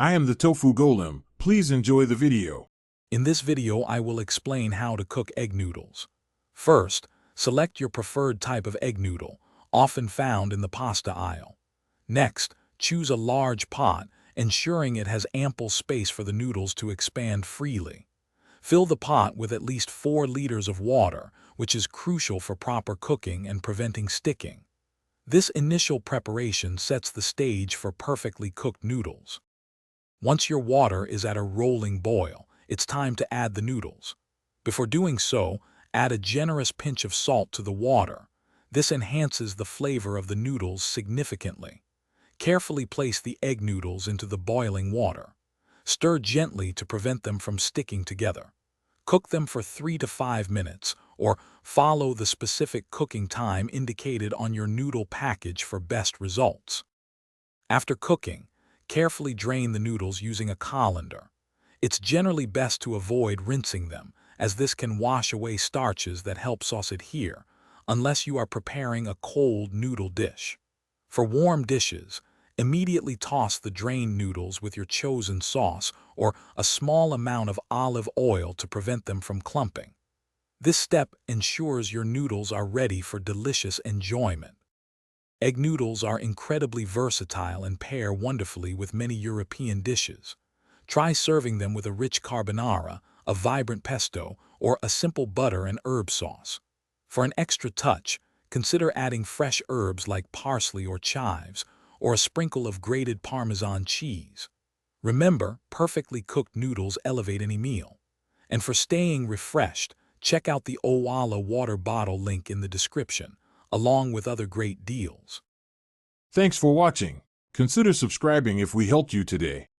I am the Tofu Golem. Please enjoy the video. In this video, I will explain how to cook egg noodles. First, select your preferred type of egg noodle, often found in the pasta aisle. Next, choose a large pot, ensuring it has ample space for the noodles to expand freely. Fill the pot with at least 4 liters of water, which is crucial for proper cooking and preventing sticking. This initial preparation sets the stage for perfectly cooked noodles. Once your water is at a rolling boil, it's time to add the noodles. Before doing so, add a generous pinch of salt to the water. This enhances the flavor of the noodles significantly. Carefully place the egg noodles into the boiling water. Stir gently to prevent them from sticking together. Cook them for 3 to 5 minutes, or follow the specific cooking time indicated on your noodle package for best results. After cooking, carefully drain the noodles using a colander. It's generally best to avoid rinsing them, as this can wash away starches that help sauce adhere, unless you are preparing a cold noodle dish. For warm dishes, immediately toss the drained noodles with your chosen sauce or a small amount of olive oil to prevent them from clumping. This step ensures your noodles are ready for delicious enjoyment. Egg noodles are incredibly versatile and pair wonderfully with many European dishes. Try serving them with a rich carbonara, a vibrant pesto, or a simple butter and herb sauce. For an extra touch, consider adding fresh herbs like parsley or chives, or a sprinkle of grated Parmesan cheese. Remember, perfectly cooked noodles elevate any meal. And for staying refreshed, check out the Owala water bottle link in the description, along with other great deals. Thanks for watching. Consider subscribing if we helped you today.